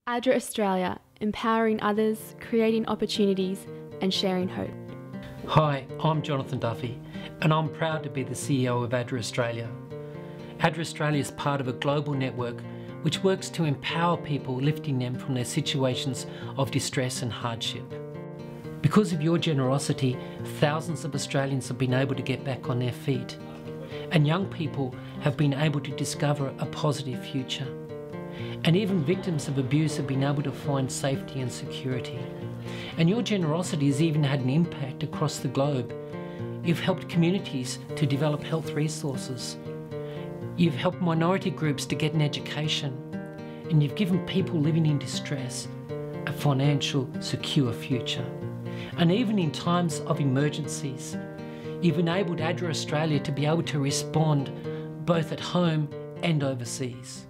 ADRA Australia, empowering others, creating opportunities and sharing hope. Hi, I'm Jonathan Duffy and I'm proud to be the CEO of ADRA Australia. ADRA Australia is part of a global network which works to empower people, lifting them from their situations of distress and hardship. Because of your generosity, thousands of Australians have been able to get back on their feet, and young people have been able to discover a positive future. And even victims of abuse have been able to find safety and security. And your generosity has even had an impact across the globe. You've helped communities to develop health resources. You've helped minority groups to get an education. And you've given people living in distress a financial, secure future. And even in times of emergencies, you've enabled ADRA Australia to be able to respond both at home and overseas.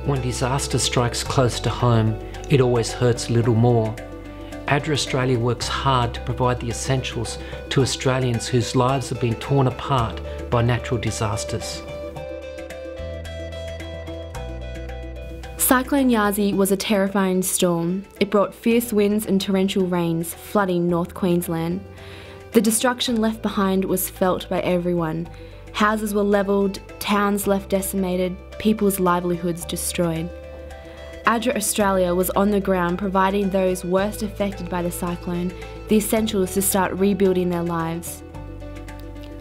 When disaster strikes close to home, it always hurts a little more. ADRA Australia works hard to provide the essentials to Australians whose lives have been torn apart by natural disasters. Cyclone Yasi was a terrifying storm. It brought fierce winds and torrential rains, flooding North Queensland. The destruction left behind was felt by everyone. Houses were levelled, towns left decimated, people's livelihoods destroyed. ADRA Australia was on the ground providing those worst affected by the cyclone the essentials to start rebuilding their lives.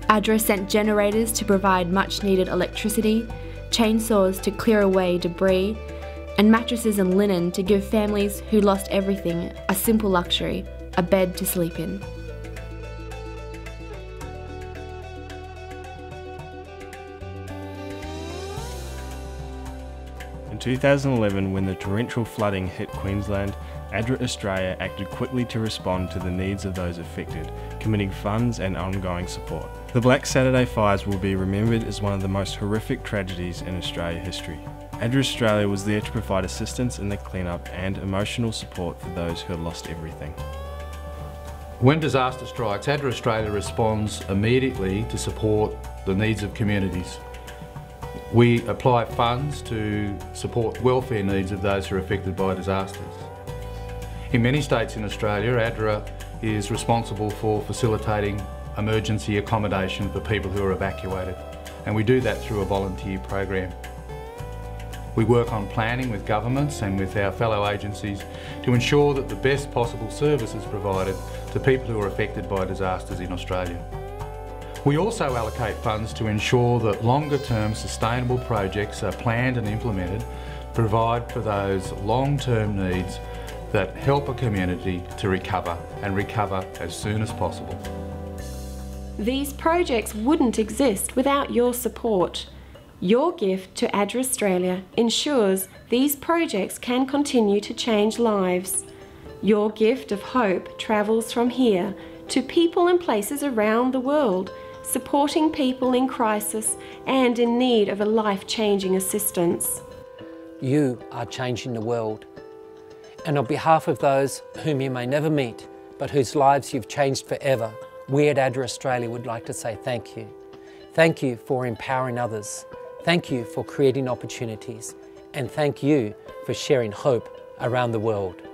ADRA sent generators to provide much needed electricity, chainsaws to clear away debris, and mattresses and linen to give families who lost everything a simple luxury, a bed to sleep in. In 2011, when the torrential flooding hit Queensland, ADRA Australia acted quickly to respond to the needs of those affected, committing funds and ongoing support. The Black Saturday fires will be remembered as one of the most horrific tragedies in Australia history. ADRA Australia was there to provide assistance in the cleanup and emotional support for those who had lost everything. When disaster strikes, ADRA Australia responds immediately to support the needs of communities. We apply funds to support welfare needs of those who are affected by disasters. In many states in Australia, ADRA is responsible for facilitating emergency accommodation for people who are evacuated, and we do that through a volunteer program. We work on planning with governments and with our fellow agencies to ensure that the best possible service is provided to people who are affected by disasters in Australia. We also allocate funds to ensure that longer-term sustainable projects are planned and implemented, provide for those long-term needs that help a community to recover and recover as soon as possible. These projects wouldn't exist without your support. Your gift to ADRA Australia ensures these projects can continue to change lives. Your gift of hope travels from here to people and places around the world, supporting people in crisis and in need of a life-changing assistance. You are changing the world. And on behalf of those whom you may never meet, but whose lives you've changed forever, we at ADRA Australia would like to say thank you. Thank you for empowering others. Thank you for creating opportunities. And thank you for sharing hope around the world.